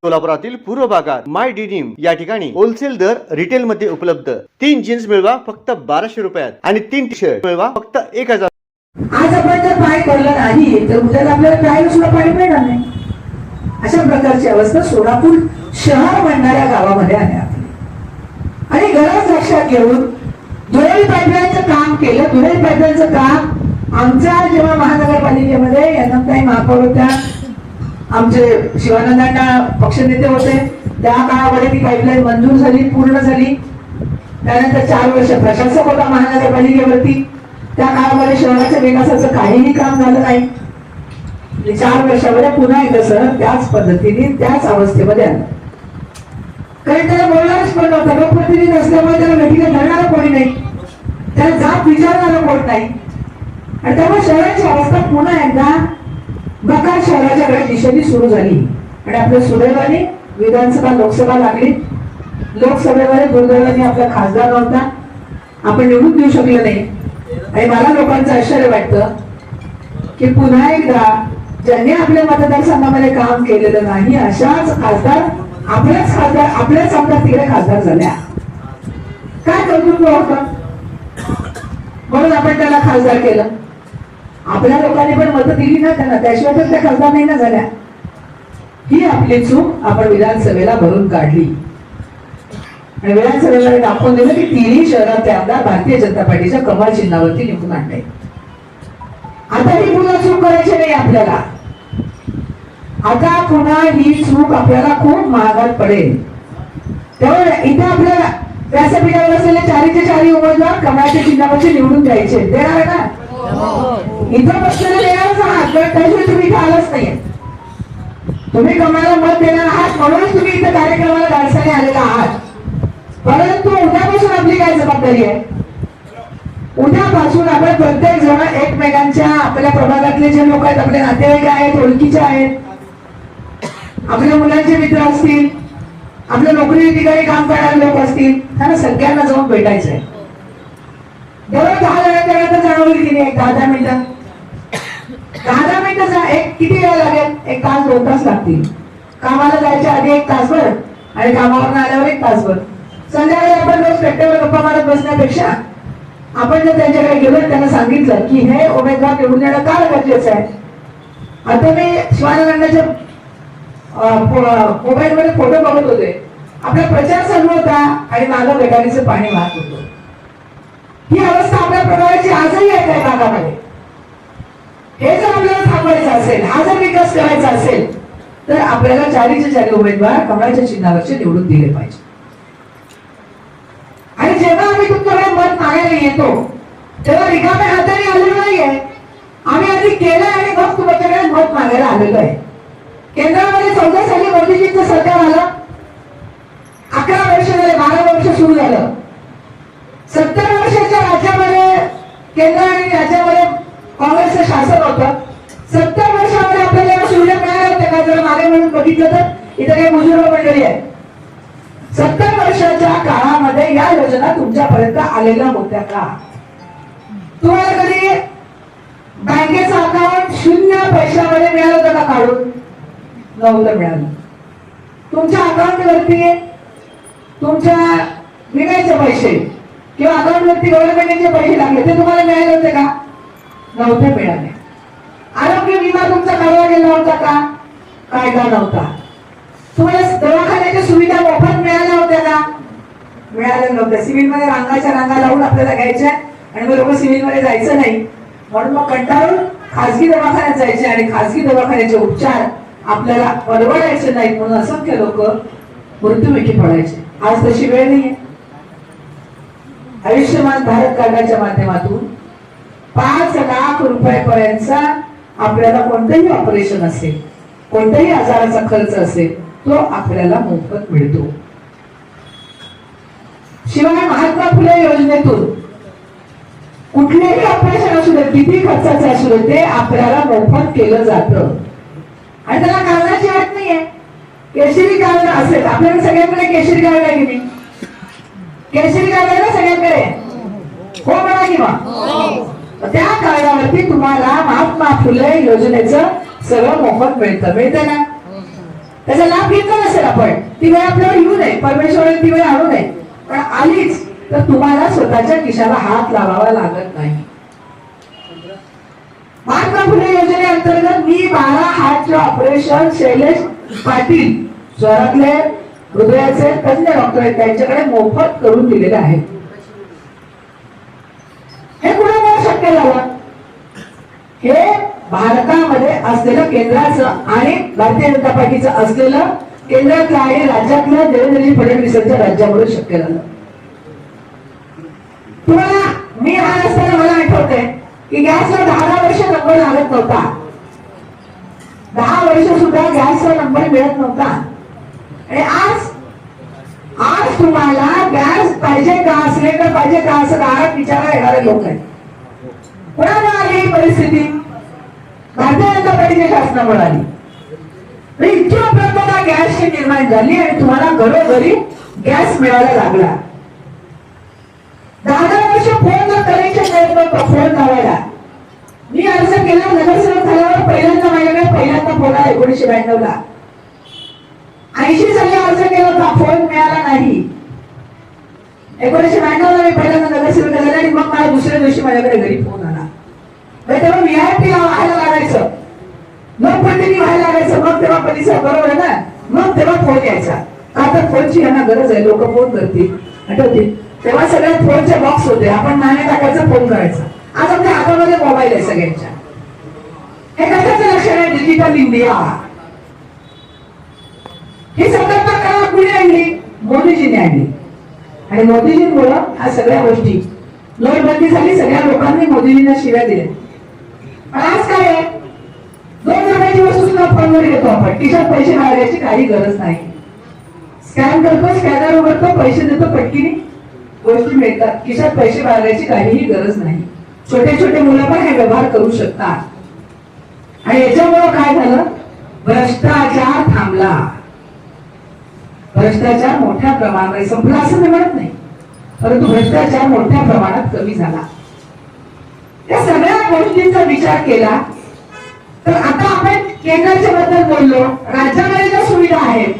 सोलापुरातील पूर्व भागात माय डिनिम या ठिकाणी होलसेल दर रिटेल मध्ये उपलब्ध। 3 जीन्स मिळवा फक्त 1200 रुपयात आणि 3 टी शर्ट मिळवा फक्त 1000। आज आपण जर पाणी भरलं नाही तर उद्या आपल्याला प्यायला सुद्धा पाणी मिळणार नाही। अशा प्रकारची अवस्था सोलापूर शहर म्हणणाऱ्या गावामध्ये आहे आणि गरज लक्षात घेऊन दुहेरी पाईपलाईनचं काम केलं। दुहेरी पाईपलाईनचं काम आमच्या जेव्हा महानगरपालिकेमध्ये यंदाताई महापौर होत्या, आमचे शिवानंदांना पक्षनेते होते, त्या काळामध्ये ती पाईपलाईन मंजूर झाली, पूर्ण झाली। त्यानंतर 4 वर्ष प्रशासक होता महानगरपालिकेवरती, त्या काळामध्ये शहराच्या विकासाचं काहीही काम झालं नाही। 4 वर्षामध्ये पुन्हा एकदा सर त्याच पद्धतीने त्याच अवस्थेमध्ये आलं, कारण त्याला बोलणारच पण नव्हतं। लोकप्रतिनिधी असल्यामुळे त्याला भेटीला धरणारं कोणी नाही, त्याला जात विचारणारं कोण नाही आणि त्यामुळे शहराची अवस्था पुन्हा एकदा बकार शहराच्या दिशेने सुरू झाली आणि आपल्या सुदैवाने विधानसभा लोकसभा लागली। लोकसभेमध्ये दुर्दैवाने आपला खासदार नव्हता, आपण निवडून देऊ शकलो नाही आणि मला लोकांचं आश्चर्य वाटतं की पुन्हा एकदा ज्यांनी आपल्या मतदारसंघामध्ये काम केलेलं नाही अशाच खासदार आपल्याच आमदार तिकडे खासदार झाल्या। काय कर्तृत्व होतं म्हणून आपण त्याला खासदार केलं। आपल्या लोकांनी पण मतं दिली ना त्यांना, त्याशिवाय तर त्या खासदार नाही ना झाल्या। ही आपली चूक आपण विधानसभेला भरून काढली आणि विधानसभेला दाखवून दिलं की तिन्ही शहरातले आमदार भारतीय जनता पार्टीच्या कमळ चिन्हावरती निवडून आणले। आता ही पुन्हा चूक करायची नाही आपल्याला, आता पुन्हा ही चूक आपल्याला खूप महागात पडेल। त्यामुळे इथे आपल्याला व्यासपीठावर असलेले 4चे 4 उमेदवार कमळाच्या चिन्हावरती निवडून द्यायचे, देणार आहे ना? इथं बसलेले देणारच आहात, त्याशिवाय तुम्ही इथे आलाच नाहीये। तुम्ही कमळाला मत देणार आहात म्हणूनच तुम्ही इथे कार्यक्रमाला धाडसाने आलेला आहात। परंतु उद्यापासून आपली काय जबाबदारी आहे? उद्यापासून आपण प्रत्येक जण एकमेकांच्या आपल्या प्रभागातले जे लोक आहेत, आपले नातेवाईक आहेत, ओळखीचे आहेत, आपल्या मुलांचे मित्र असतील, आपल्या नोकरी ठिकाणी काम करणारे लोक असतील, त्यांना सगळ्यांना जाऊन भेटायचं आहे। दररोज 10 जणांपर्यंत जाणवली की नाही? 10 मिनिटं 10 मिनिटं किती वेळ लागेल? 1 तास 2 तास लागतील। कामाला जायच्या आधी 1 तासभर आणि कामावर आल्यावर 1 तासभर। संध्याकाळी आपण रोज कट्ट्यावर गप्पा मारत बसण्यापेक्षा आपण जर त्यांच्याकडे गेलो त्यांना सांगितलं की हे उमेदवार निवडून येणं का गरजेचं आहे। आता मी शिवानंदाच्या मोबाईल मध्ये फोटो बघत होते, आपला प्रचार चालू होता आणि मागं गटारीचं पाणी वाहत होतं। ही अवस्था आपल्या प्रभागाची आजही आहे त्या भागामध्ये। हे जर आपल्याला थांबवायचं असेल, हा जर विकास करायचा असेल तर आपल्याला 4चे 4 उमेदवार कमळाच्या चिन्हावरचे निवडून दिले पाहिजे। आणि जेव्हा आम्ही तुमच्याकडे मत मागायला येतो तेव्हा रिकाम्या हाताने आलेलो नाहीये, आम्ही आधी केलं आणि मग तुमच्याकडे मत मागायला आलेलो आहे। केंद्रामध्ये 14 साली मोदीजींचं सरकार आलं, 11 वर्ष झाले, 12 वर्ष सुरू झालं। 70 वर्षाच्या राज्यामध्ये केंद्र आणि राज्यामध्ये काँग्रेसचं शासन होतं। 70 वर्षामध्ये आपल्याला सुविधा मिळाल्या होत्या का? जर मागे म्हणून बघितलं तर इथे काही मुजुर्ग मंडळी आहे। 70 वर्षाच्या काळामध्ये या योजना तुमच्यापर्यंत आलेल्या होत्या का? तुम्हाला कधी बँकेचं अकाउंट 0 पैशामध्ये मिळालं होतं का? काढून नव्हतं मिळालं। तुमच्या अकाउंट वरती तुमच्या विम्याचे पैसे किंवा अकाउंट वरती गव्हर्नमेंटचे पैसे लागले, ते तुम्हाला मिळाले होते का? नव्हते मिळाले। आरोग्य विमा तुमचा काढला गेला होता का? कायदा नव्हता। तुम्हाला दवाखान्याच्या सुविधा मोफत मिळाल्या होत्या का? मिळाल्या नव्हत्या। सिव्हिल मध्ये रांगाच्या रांगा लावून आपल्याला घ्यायच्या आणि मग लोक सिव्हिल मध्ये जायचं नाही म्हणून मग कंटाळून खासगी दवाखान्यात जायचे आणि खासगी दवाखान्याचे उपचार आपल्याला परवडायचे नाहीत म्हणून असंख्य लोक मृत्युमुखी पडायचे। आज तशी वेळ नाहीये। आयुष्यमान भारत कार्डाच्या माध्यमातून 5 लाख रुपयापर्यंतचा आपल्याला कोणतंही ऑपरेशन असेल, कोणत्याही आजाराचा खर्च असेल तो आपल्याला मोफत मिळतो। शिवाय महात्मा फुले योजनेतून कुठलेही ऑपरेशन असू दे, किती खर्चाचे असू दे, ते आपल्याला मोफत केलं जातं आणि त्याला कार्डाची अट नाहीये। केशरी कार्ड असेल, आपल्याकडे सगळ्यांकडे केशरी कार्ड आहे की नाही? केशरी कार्ड आहे ना सगळ्यांकडे? हो म्हणा किंवा त्या कार्डावरती तुम्हाला महात्मा फुले योजनेचं सगळं मोफत मिळतं, मिळतं ना? त्याचा लाभ घेतला नसेल आपण, ती वेळ आपल्यावर येऊ नये, परमेश्वराने ती वेळ आणू नये, पण आलीच तर तुम्हाला स्वतःच्या खिशाला हात लावावा लागत नाही. महात्मा फुले योजनेअंतर्गत मी 12 हार्टचे ऑपरेशन शैलेश पाटील शहरातले हृदयाचे तज्ञ डॉक्टर आहेत त्यांच्याकडे मोफत करून दिलेले आहे. हे कुणामुळे शक्य झालं? हे भारतामध्ये असलेलं केंद्राचं आणि भारतीय जनता पार्टीचं असलेलं केंद्रातलं आणि राज्यातलं देवेंद्रजी फडणवीसांच्या राज्यामुळे शक्य झालं. तुम्हाला मी लहान असताना मला आठवतंय की गॅसला 10 वर्ष नंबर लागत नव्हता. 10 वर्ष सुद्धा गॅसचा नंबर मिळत नव्हता. आणि आज तुम्हाला गॅस पाहिजे का, सिलेंडर पाहिजे का असं दारात विचारायला येणारे लोक आहेत. कोणाला आली ही परिस्थिती? भारतीय जनता पार्टीच्या शासनामुळे आली. इतकी उपलब्धता गॅसची निर्माण झाली आणि तुम्हाला घरोघरी गॅस मिळायला लागला. 10 वर्ष फोनला कनेक्शन मिळत नव्हतं फोन लावायला. मी अर्ज केला, नगरसेवक झाल्यावर पहिल्यांदा माझ्याकडे फोन आला 1992 ला. 80 साली अर्ज केला होता, फोन मिळाला नाही. 1992 ला मी पहिल्यांदा नगरसेवक झाले आणि मग मला दुसऱ्या दिवशी माझ्याकडे घरी फोन आला. तेव्हा VIP व्हायला लागायचं, मग पद्धती व्हायला लागायचं, मग तेव्हा परिसर बरोबर आहे ना, मग तेव्हा फोन यायचा. आता फोनची यांना गरज आहे, लोक फोन करतील. आठवतील तेव्हा सगळ्यात फोनचे बॉक्स होते, आपण नाणे टाकायचं, फोन करायचा. आज आपल्या हातामध्ये मोबाईल आहे सगळ्यांच्या. हे कशाचं लक्षण आहे? Digital India. ही संकल्पना कुणी आणली? मोदीजींनी आणली. आणि मोदीजींमुळं ह्या सगळ्या गोष्टी, नोटबंदी झाली, सगळ्या लोकांनी मोदीजींना शिव्या दिल्या. पण आज काय आहे? 2 रुपयाची वस्तू सुद्धा फोनवर घेतो आपण, खिशात पैसे मागायची काही गरज नाही. स्कॅन करतो, स्कॅनर उघडतो, पैसे देतो, पटकीने गोष्टी मिळतात. खिशात पैसे मागायची काहीही गरज नाही. छोटे छोटे मुलं पण हे व्यवहार करू शकतात. आणि याच्यामुळे काय झालं? भ्रष्टाचार थांबला. भ्रष्टाचार मोठ्या प्रमाणात संपला असं मी म्हणत नाही, परंतु भ्रष्टाचार मोठ्या प्रमाणात कमी झाला. या सगळ्या गोष्टींचा विचार केला तर आता आपण केंद्राच्या बद्दल बोललो, राज्यामध्ये ज्या सुविधा आहेत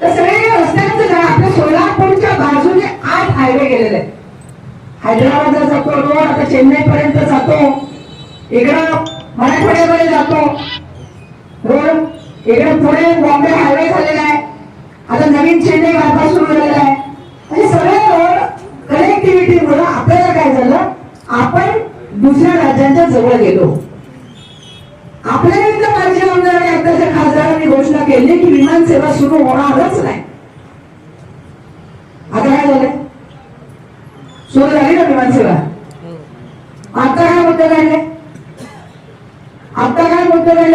तर सगळे रस्त्यांचं आपल्या सोलापूरच्या बाजूने 8 हायवे गेलेले आहेत. हैदराबादला जातो रोड, आता चेन्नई पर्यंत जातो, इकडं मराठवाड्यामध्ये जातो रोड, इकडे पुणे बॉम्बे हायवे झालेला आहे, आता नवीन चेन्नई बायपास सुरू झालेला आहे. म्हणजे सगळे रोड कनेक्टिव्हिटी मुळे आपल्याला काय झालं, आपण दुसऱ्या राज्यांच्या जवळ गेलो. आपल्या इथं माझ्या आमदारांनी आताच्या खासदारांनी घोषणा केली की विमान सेवा सुरू होणारच नाही. आता काय झालंय? सुरू झाली ना विमान सेवा. आता काय मुद्दे राहिले?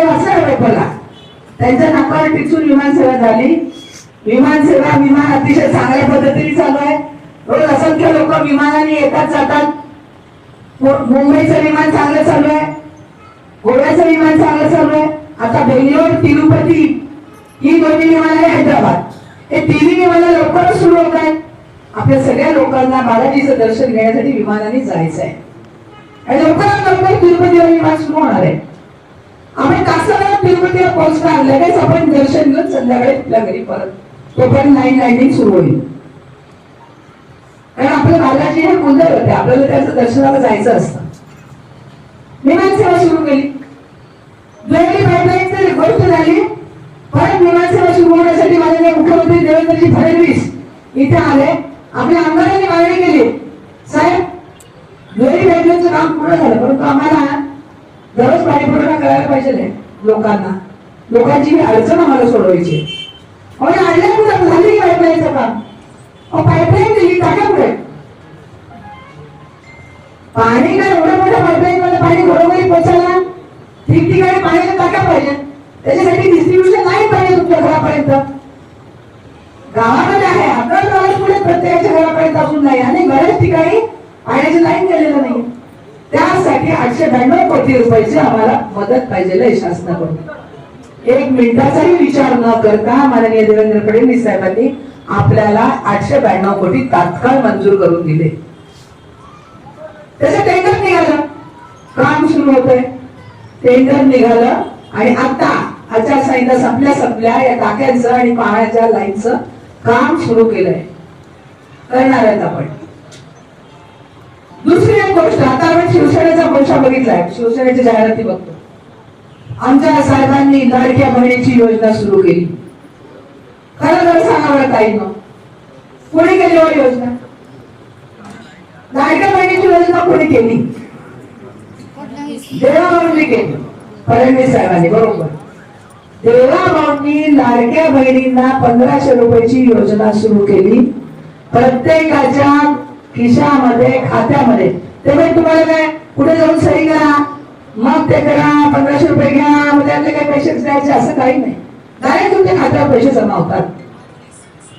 वाचला पेपरला, त्यांच्या नाकावर टिचून विमान सेवा झाली. विमान अतिशय चांगल्या पद्धतीने चालू आहे. रोज असंख्य लोक विमानाने येतात जातात. मुंबईचं विमान चांगलं चालू आहे, गोव्याचं विमान चांगलं चालू आहे. आता बेंगलोर, तिरुपती ही 2 विमानं आहे, हैदराबाद, हे 3 विमानं लवकरच सुरू होत आहेत. आपल्या सगळ्या लोकांना बालाजीचं दर्शन घेण्यासाठी विमानाने जायचं आहे आणि लवकरात लवकर तिरुपतीला विमान सुरू होणार आहे. आपण तासाभरात तिरुपतीला पोहोचणार, लगेच आपण दर्शन घेऊन संध्याकाळी आपल्या घरी परत. तोपर्यंत 9 लँडिंग सुरू होईल. कारण आपल्या बालाजी हे मुंदर होते, आपल्याला त्याचं दर्शनाला जायचं असतं. विमान सेवा सुरू केली, दुहेरी पाईपलाईनची गोष्ट झाली. परत विमान सेवा सुरू होण्यासाठी माननीय मुख्यमंत्री देवेंद्रजी फडणवीस इथे आले. आपल्या आमदारांनी मागणी केली, साहेब दुहेरी पाईपलाईनचं काम पूर्ण झालं, परंतु आम्हाला दररोज पाणी पुरवठा करायला पाहिजे लोकांना, लोकांची अडचण आम्हाला सोडवायची. झाली पाईपलाईनचं काम, पाईपलाईन दिली, टाक्या पुढे पाणी काय एवढ्या मोठ्या पाईपलाईन मध्ये पाणी घरोघरी पोहोचायला ठिकठिकाणी पाण्याच्या टाक्या पाहिजे. त्याच्यासाठी डिस्ट्रीब्युशन नाही पाहिजे तुमच्या घरापर्यंत. गावामध्ये आहे, आपल्या पुढे प्रत्येकाच्या घरापर्यंत असून नाही आणि बऱ्याच ठिकाणी पाण्याची लाईन गेलेलं नाही. त्यासाठी 892 कोटी रुपयाची आम्हाला मदत पाहिजे शासनाकडून. 1 मिनिटाचाही विचार न करता माननीय देवेंद्र फडणवीस साहेबांनी आपल्याला 892 कोटी तात्काळ मंजूर करून दिले. त्याचं टेंडर निघालं, काम सुरू होतंय, टेंडर निघालं आणि आता आचारसंहिता संपल्या या टाक्यांचं आणि पाण्याच्या लाईनचं काम सुरू केलंय, करणार आहेत आपण. दुसरी एक गोष्ट, आता आपण शिवसेनेचा मोर्चा बघितलाय, शिवसेनेच्या जाहिराती बघतो. आमच्या साहेबांनी लाडक्या बहिणीची योजना सुरू केली. खरं खरं सांगा बरं ताई, मग कोणी केली हो योजना? लाडक्या बहिणीची योजना कोणी केली? देवाभाऊंनी केली, फडणवीस साहेबांनी. बरोबर, देवाभाऊंनी लाडक्या बहिणींना 1500 रुपयाची योजना सुरू केली. प्रत्येकाच्या खिशामध्ये, खात्यामध्ये. त्यामुळे तुम्हाला काय पुढे जाऊन सही करा, मग ते करा, 1500 रुपये घ्या, मग त्यातले काही पैसे द्यायचे असं काही नाही. डायरेक्ट तुमच्या खात्यावर पैसे जमा होतात.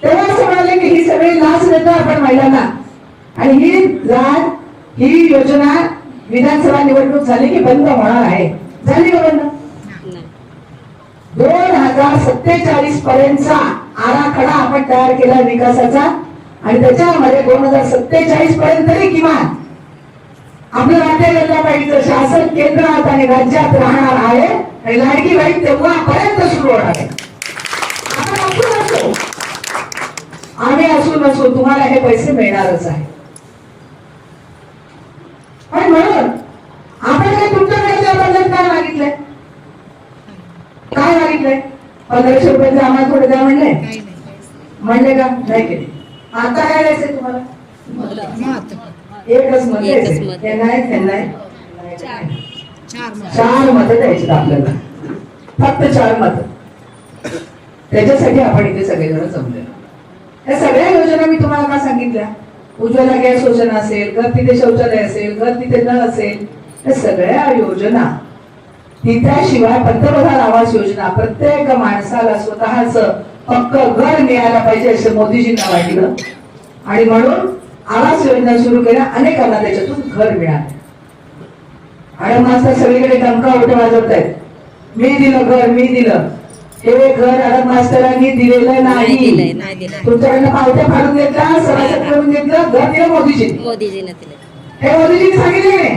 तेव्हा असं म्हणाले की ही सगळी लाच देतो आपण महिलांना, आणि ही योजना विधानसभा निवडणूक झाली की बंद होणार आहे. झाली का बंद? 2047 पर्यंतचा आराखडा आपण तयार केला विकासाचा, आणि त्याच्यामध्ये 2047 पर्यंत तरी किमान आपलं भारतीय जनता पार्टीचं शासन केंद्रात आणि राज्यात राहणार आहे, आणि लाडकी बहीण तेव्हापर्यंत सुरू होणार आहे. आम्ही असू नसू तुम्हाला हे पैसे मिळणारच आहे. पण म्हणून आपण काही तुमच्याकडे त्याबद्दल काय मागितलंय? काय मागितलंय? 1500 रुपयाचं आम्हाला थोडे द्या म्हणले, म्हणले का? नाही केले. आता काय द्यायचंय तुम्हाला? एकच मत द्यायचे. चार मत द्यायची आपल्याला, फक्त 4 मत. त्याच्यासाठी आपण इथे सगळेजण जमले. या सगळ्या योजना मी तुम्हाला का सांगितल्या? उज्ज्वला गॅस योजना असेल, घर तिथे शौचालय असेल, घर तिथे नळ असेल, या सगळ्या योजना. त्याशिवाय पंतप्रधान आवास योजना, प्रत्येक माणसाला स्वतःच पक्क घर मिळायला पाहिजे असं मोदीजींना वाटलं, आणि म्हणून आवास योजना सुरू केल्या. अनेकांना त्याच्यातून घर मिळाले. आणि मास्तर सगळीकडे डंका उलट वाजवत आहेत, मी दिलं घर, मी दिलं. हे घर अडक मास्तरांनी दिलेलं नाही. तुमच्याकडनं पावत्या फाडून घेतला, सभासद करून घेतलं, घर दिलं मोदीजीने दिलं. हे मोदीजीने सांगितले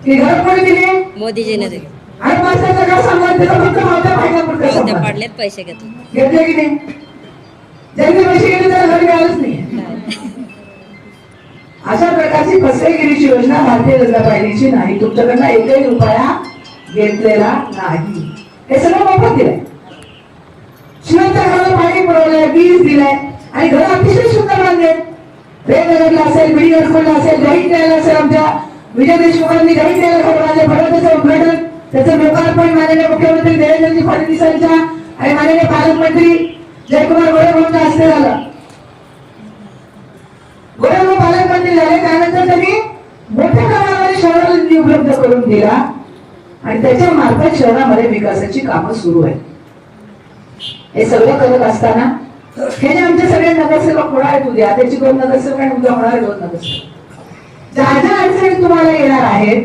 की घर कोणी दिले? मोदीजीने दिले. आणि मास्तरचं काय सांगत त्याचा फक्त पावत्या फाडल्या, पाडल्यात पैसे घेतले की नाही? ज्यांनी पैसे घेतले त्याला घर मिळालंच नाही. अशा प्रकारची फसवेगिरीची योजना भारतीय जनता पार्टीची नाही. तुमच्याकडनं एकही रुपया घेतलेला नाही. हे सगळं मोफत दिलंय. शिवाय घराला पाणी पुरवलंय, वीज दिलंय, आणि घर अतिशय सुंदर बांधले. रेडनगरला असेल, बीडी हॉस्पिटलला असेल, जैन द्यायला असेल, आमच्या विजय देशमुखांनी जैन द्यायला घर बांधले. फडणवीसचं उद्घाटन, त्याचं लोकार्पण माननीय मुख्यमंत्री देवेंद्रजी फडणवीसांच्या आणि माननीय पालकमंत्री जयकुमार गोरे हस्ते झालं. गोरे पालकमंत्री झाले, त्यानंतर त्यांनी मोठ्या प्रमाणामध्ये शहराला निधी उपलब्ध करून दिला, आणि त्याच्या मार्फत शहरामध्ये विकासाची कामं सुरू आहेत. हे सगळं करत असताना हे जे आमचे सगळे नगरसेवक होणार आहेत, उद्या त्याची 2 नगरसेवक आणि उद्या होणार 2 नगरसेवक, ज्या ज्या अडचणी तुम्हाला येणार आहेत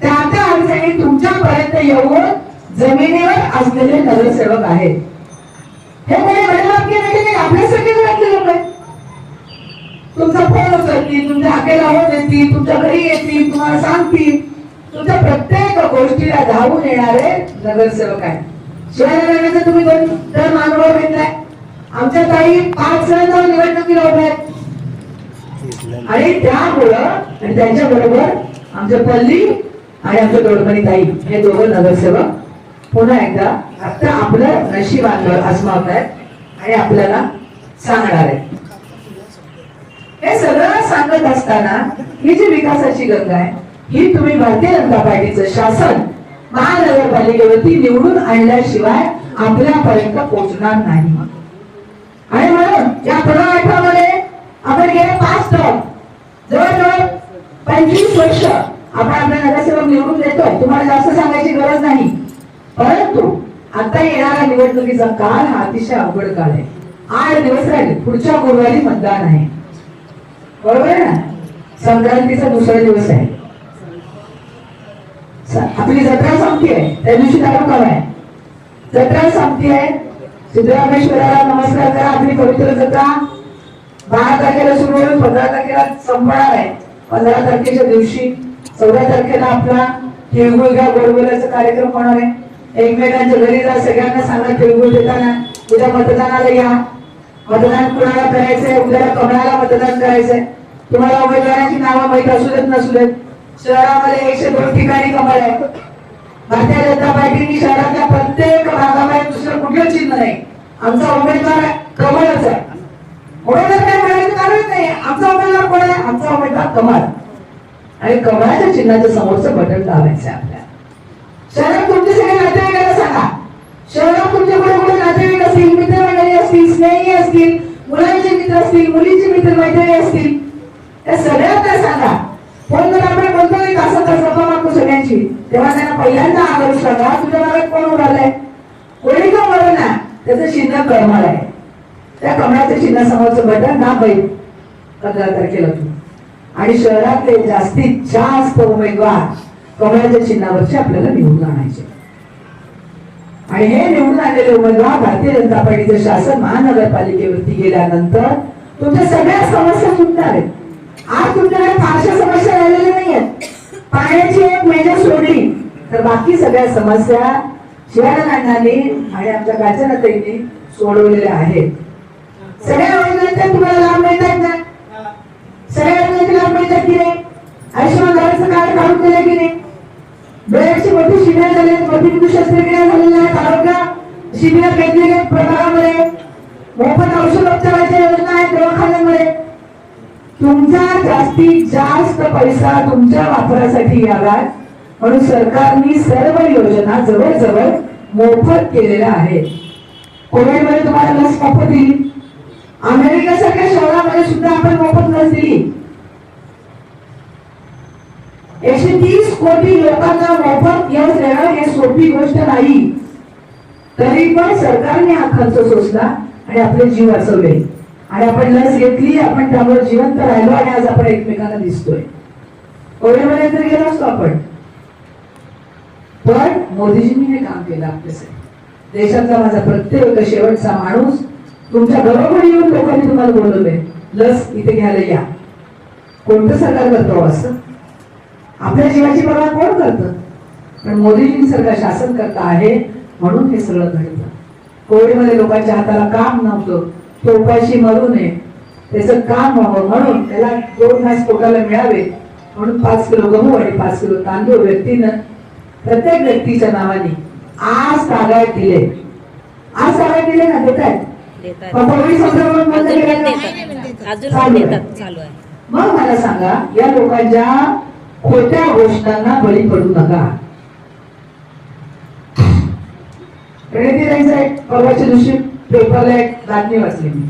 त्या त्या अडचणी तुमच्यापर्यंत येऊन जमिनीवर असलेले नगरसेवक आहेत. हे कोणी घडवाक्य नाही, आपल्यासाठी घरातले लोक आहेत. तुमचा फोन उचलतील, तुमच्या हाकेला होत येतील, तुमच्या घरी येतील, तुम्हाला सांगतील. तुमच्या प्रत्येक गोष्टीला धावून येणारे नगरसेवक आहेत. शिवाजीनगरचा तुम्ही 2 टर्म अनुभव घेतलाय. आमच्या ताई 5 जण जाऊन निवडणुकीला उभे आहेत, आणि त्यामुळं आणि त्यांच्या बरोबर आमच्या पल्ली आणि आमच्या दोडमणी ताई हे 2 नगरसेवक पुन्हा एकदा आता आपलं नशीब आजमावत आहेत आणि आपल्याला सांगणार आहेत. हे सगळं सांगत असताना ही जी विकासाची गंगा आहे, ही तुम्ही भारतीय जनता पार्टीचं शासन महानगरपालिकेवरती निवडून आणल्याशिवाय आपल्यापर्यंत पोहोचणार नाही. आणि म्हणून या पुनर्वाटपामध्ये आपण गेले 5 टर्म जवळजवळ 25 वर्ष आपण आपल्या नगरसेवक निवडून देतोय. तुम्हाला जास्त सांगायची गरज नाही, परंतु आता येणारा निवडणुकीचा काळ हा अतिशय अवघड काळ आहे. 8 दिवस राहिले, पुढच्या गुरुवारी मतदान आहे, बरोबर आहे ना? संक्रांतीचा दुसरा दिवस आहे. आपली जत्रा संपती आहे, त्या दिवशी कार्यक्रम आहे. जत्रा संपती आहे, सिद्धरामेश्वराला नमस्कार करा. आपली पवित्र जत्रा 12 तारखेला सुरू होईल, 15 तारखेला संपणार आहे. 15 तारखेच्या दिवशी 14 तारखेला आपला तिळगुळ घ्या गोडबोलाचा कार्यक्रम होणार आहे. एकमेकांच्या घरी जा, सगळ्यांना सांगा तिळगुळ देताना उद्या मतदानाला या, मतदान कुणाला करायचंय, उद्याला कमळाला मतदान करायचंय. तुम्हाला उमेदवारांची नावं माहित असू देत नसू देत, शहरामध्ये 102 ठिकाणी कमळ आहे. भारतीय जनता पार्टीने शहरातल्या प्रत्येक भागामध्ये दुसरं कुठलं चिन्ह नाही, आमचा उमेदवार कमळच आहे. उमेदवार काय म्हणायचं कारण नाही, आमचा उमेदवार कोण आहे, आमचा उमेदवार कमळ. आणि कमळाच्या चिन्हाच्या समोरचं बटन दाबायचं आपल्याला. शहरात तुमचे सगळे नातेवाईकांना सांगा, शहरात तुमचे कुठे कुठे नातेवाईक असतील, मित्रमंडळी असतील, स्नेही असतील, मुलांचे मित्र असतील, मुलींचे मित्र मैत्रिणी असतील, त्या सगळ्यांना सांगा. फोन जर आपण बोलतो एक असं गप्पा मारतो सगळ्यांची, तेव्हा त्यांना पहिल्यांदा आवाज सांगा, तुझ्या भागात कोण उडालंय, कोणी का म्हणून ना, त्याचं चिन्ह कमळ आहे. त्या कमळाच्या चिन्हासमोरचं बटन दाबायचं 15 तारखेला तुम्ही. आणि शहरातले जास्तीत जास्त उमेदवार कमळाच्या चिन्हावरचे आपल्याला निवडून आणायचे. आणि हे निवडून आलेले उमेदवार भारतीय जनता पार्टीचे शासन महानगरपालिकेवरती गेल्यानंतर तुमच्या सगळ्या समस्या सुटणार आहेत. आज तुमच्याकडे फारशा समस्या राहिलेल्या नाहीयेत. पाण्याची एक महिना सोडली तर बाकी सगळ्या समस्या शिवाजीरावांनी आणि आमच्या कांचनाताईंनी सोडवलेल्या आहेत. सगळ्या योजनांचा तुम्हाला लाभ मिळतात ना, सगळ्या योजनेचे लाभ मिळतात की नाही, आयुष्यमान भारतचं कार्ड काढून दिलं की नाही, डोळ्याची मोठी शिबिरं झाली, मोठी मोठी शस्त्रक्रिया झालेल्या आहेत, आरोग्य शिबिरं घेतलेली आहेत प्रभागामध्ये, मोफत औषधोपचाराच्या योजना आहेत दवाखान्यांमध्ये. तुमचा जास्तीत जास्त पैसा तुमच्या वापरासाठी यावा म्हणून सरकारने सर्व योजना जवळजवळ मोफत केलेल्या आहेत. कोविडमध्ये तुम्हाला लस मोफत दिली, अमेरिकेसारख्या शहरामध्ये सुद्धा आपण मोफत लस दिली. 130 कोटी लोकांना मोफत लस देणं हे सोपी गोष्ट नाही. तरी पण सरकारने हा खर्च सोसला आणि आपले जीव वाचवले. आणि आपण लस घेतली, आपण त्यामुळे जिवंत राहिलो आणि आज आपण एकमेकांना दिसतोय. कोविडमध्ये तरी गेलो असतो आपण, पण मोदीजींनी हे काम केलं आपल्यासाठी. देशातला माझा प्रत्येक शेवटचा माणूस तुमच्या घरोघरी येऊन लोकांनी तुम्हाला बोलवलंय, लस इथे घ्यायला या. कोणतं सरकार करतो असं? आपल्या जीवाची पर्वा कोण करतं? पण मोदीजींसारखं शासन करता आहे म्हणून हे सगळं घडतं. कोविडमध्ये लोकांच्या हाताला काम नव्हतं, तो उपाशी मरू नये, त्याचं काम व्हावं म्हणून त्याला 2 घास पोटाला मिळावे म्हणून 5 किलो गहू आणि 5 किलो तांदूळ व्यक्तीनं प्रत्येक व्यक्तीच्या नावाने आज तागायत दिले. आज तागायत दिले ना, देत आहेत. मग मला सांगा, या लोकांच्या खोट्या घोषणांना बळी पडू नका. परवाच्या दिवशी पेपरला एक बातमी वाचली मी,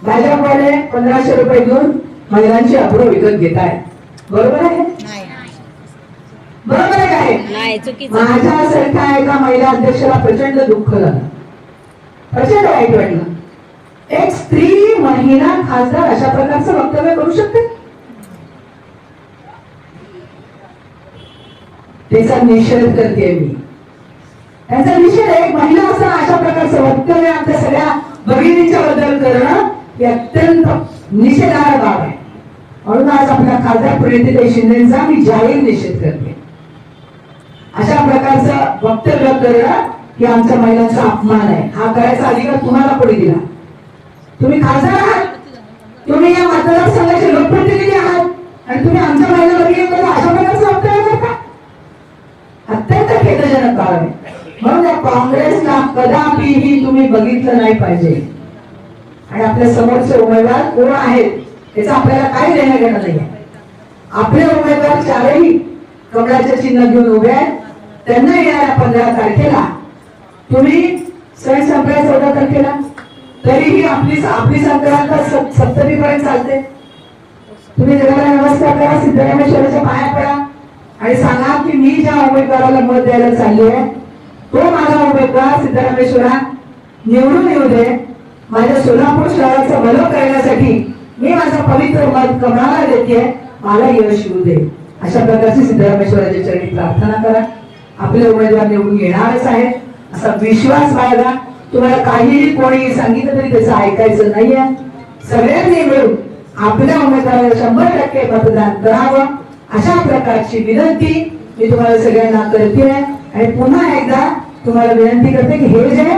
भाजपवाले 1500 रुपये घेऊन महिलांची अब्रू विकत घेत आहेत. बरोबर आहे? बरोबर आहे काय? माझ्यासारख्या एका महिला अध्यक्षाला प्रचंड दुःख झालं, प्रचंड वाईट वाटलं. एक स्त्री महिला खासदार अशा प्रकारचं वक्तव्य करू शकते? त्याचा निषेध करते मी. त्याचा निषेध एक महिला असताना अशा प्रकारचं वक्तव्य आमच्या सगळ्या भगिनींच्या बद्दल करणं हे अत्यंत निषेधार्ह बाब आहे. म्हणून आज आपल्या खासदार प्रणितीताई शिंदेचा मी जाहीर निषेध करते. अशा प्रकारचं वक्तव्य करणं हे आमच्या महिलांचा अपमान आहे. हा करायचा अधिकार तुम्हाला कोणी दिला? तुम्ही खासदार आहात, तुम्ही या मतदारसंघाचे लोकप्रतिनिधी आहात आणि तुम्ही आमच्या महिला भगिनींमध्ये अशा प्रकारचं वक्तव्य करता? अत्यंत खेदजनक बाब आहे. म्हणून या काँग्रेसला कदापिही तुम्ही बघितलं नाही पाहिजे. आणि आपल्या समोरचे उमेदवार कोण आहेत याचा आपल्याला काही देणं घेणं नाही. आपले उमेदवार 4ही कमळाचे चिन्ह घेऊन उभे आहेत. त्यांना येणाऱ्या 15 तारखेला तुम्ही सण संक्रांत 14 तारखेला तरीही आपली संक्रांत सप्तमीपर्यंत चालते. तुम्ही जगाला नमस्कार करा, सिद्धरामेश्वराच्या पाया पडा आणि सांगा की मी ज्या उमेदवाराला मत द्यायला चालली आहे तो माझा उमेदवार सिद्धरामेश्वरा निवडून येऊ दे. माझ्या सोलापूर शहराचं भलं करण्यासाठी मी माझं पवित्र मत कमळाला देते, मला यश येऊ दे. अशा प्रकारची सिद्धरामेश्वराच्या चरणी प्रार्थना करा. आपले उमेदवार निवडून येणारच आहे असा विश्वास बाळगा. तुम्हाला काहीही कोणी सांगितलं तरी त्याचं ऐकायचं नाहीये. सगळ्यांनी मिळून आपल्या उमेदवाराला 100% मतदान करावं अशा प्रकारची विनंती मी तुम्हाला सगळ्यांना करते. आणि पुन्हा एकदा तुम्हाला विनंती करते की हे जे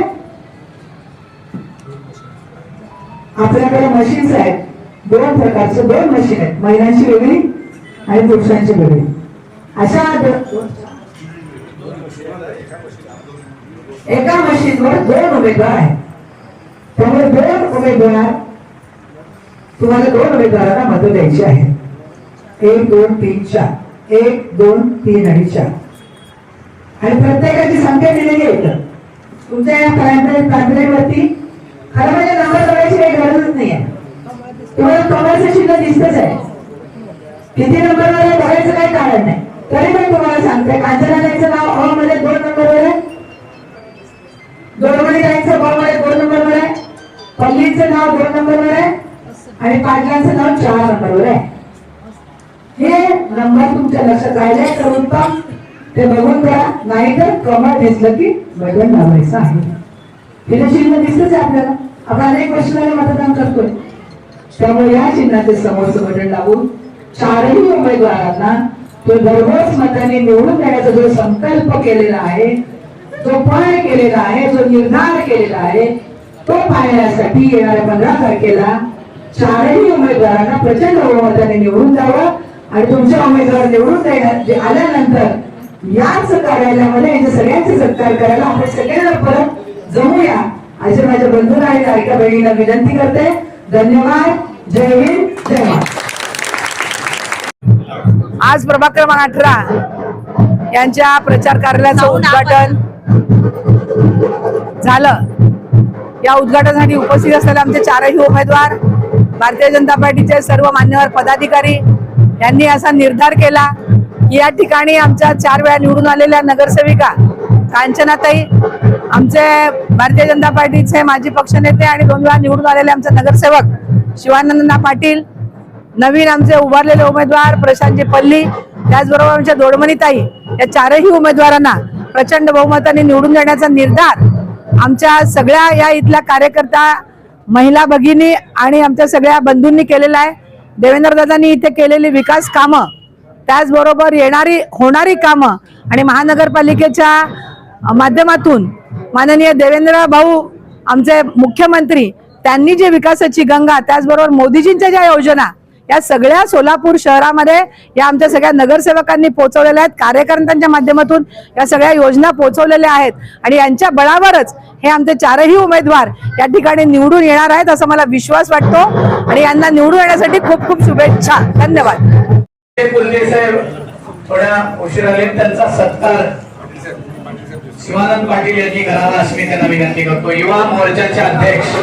आपल्याकडे मशीन्स आहेत, दोन प्रकारचे दोन मशीन आहेत, महिलांची वेगळी आणि पुरुषांची वेगळी. अशा एका मशीनवर दोन उमेदवार आहेत. त्यामुळे दोन उमेदवार तुम्हाला दोन उमेदवारांना मतं द्यायची आहे. 1 2 3 4 1 2 3 आणि 4 आणि प्रत्येकाची संख्या दिलेली आहे. तुमच्या या पॅम्पलेटवरती खरं म्हणजे नंबर बघायची काही गरजच नाही आहे. तुम्हाला कमळचं चिन्ह दिसतच आहे. किती नंबरवर बघायचं काही कारण नाही. तरी पण तुम्हाला सांगते, कांचनाताईंचं नाव अ मध्ये 2 नंबरवर आहे, दोडमणीताईंचं ब मध्ये 2 नंबरवर आहे, पल्लीचं नाव 2 नंबरवर आहे आणि पाटलांचं नाव 4 नंबरवर आहे. हे नंबर तुमच्या लक्षात राहिले तर उत्तम, ते बघून करा. नाहीतर कमळ दिसलं की बटन दाबायचं आहे. हे चिन्ह दिसतच आहे आपल्याला. आपण अनेक वर्ष झाले मतदान करतोय. त्यामुळे या चिन्हाचे समोरचं बटन दाबून चारही उमेदवारांना तो भरघोस मताने निवडून देण्याचा जो संकल्प केलेला आहे, जो पाय केलेला आहे, जो निर्धार केलेला आहे, तो पाहण्यासाठी येणाऱ्या 15 तारखेला चारही उमेदवारांना प्रचंड बहुमताने निवडून द्यावं. आणि तुमच्या उमेदवार निवडून देण्यात आल्यानंतर याच कार्यालयामध्ये यांचे सगळ्यांचे सत्कार करायला आपण सगळ्यांना परत जमूया असे माझ्या बंधूंना आणि लाडक्या बहिणीला विनंती करते. धन्यवाद. जय हिंद, जय महाराष्ट्र. आज प्रभाग क्रमांक 18 यांच्या प्रचार कार्यालयाचं उद्घाटन झालं. या उद्घाटनासाठी उपस्थित असलेले आमचे चारही उमेदवार, भारतीय जनता पार्टीचे सर्व मान्यवर पदाधिकारी यांनी असा निर्धार केला की या ठिकाणी आमच्या 4 वेळा निवडून आलेल्या नगरसेविका कांचनाताई, आमचे भारतीय जनता पार्टीचे माजी पक्षनेते आणि 2 वेळा निवडून आलेले आमचे नगरसेवक शिवानंद पाटील, नवीन आमचे उभारलेले उमेदवार प्रशांतजी पल्ली, त्याचबरोबर आमच्या दोडमणीताई, या चारही उमेदवारांना प्रचंड बहुमताने निवडून देण्याचा निर्धार आमच्या सगळ्या या इथल्या कार्यकर्ता, महिला भगिनी आणि आमच्या सगळ्या बंधूंनी केलेला आहे. देवेंद्रदादांनी इथे केलेली विकास कामं, त्याचबरोबर येणारी होणारी कामं आणि महानगरपालिकेच्या माध्यमातून माननीय देवेंद्र भाऊ आमचे मुख्यमंत्री, त्यांनी जी विकासाची गंगा, त्याचबरोबर मोदीजींच्या ज्या योजना, या सगळ्या सोलापूर शहरामध्ये या आमच्या सगळ्या नगरसेवकांनी पोहोचवलेल्या आहेत. कार्यकर्त्यांच्या माध्यमातून या सगळ्या योजना पोहोचवलेल्या आहेत आणि यांच्या बळावरच हे आमचे चारही उमेदवार या ठिकाणी निवडून येणार आहेत असा मला विश्वास वाटतो आणि यांना निवडून येण्यासाठी खूप खूप शुभेच्छा. धन्यवाद. साहेब थोड्या उशिरा आले, त्यांचा सत्कार शिवानंद पाटील यांनी करावा अशी मी त्यांना विनंती करतो. युवा मोर्चाचे अध्यक्ष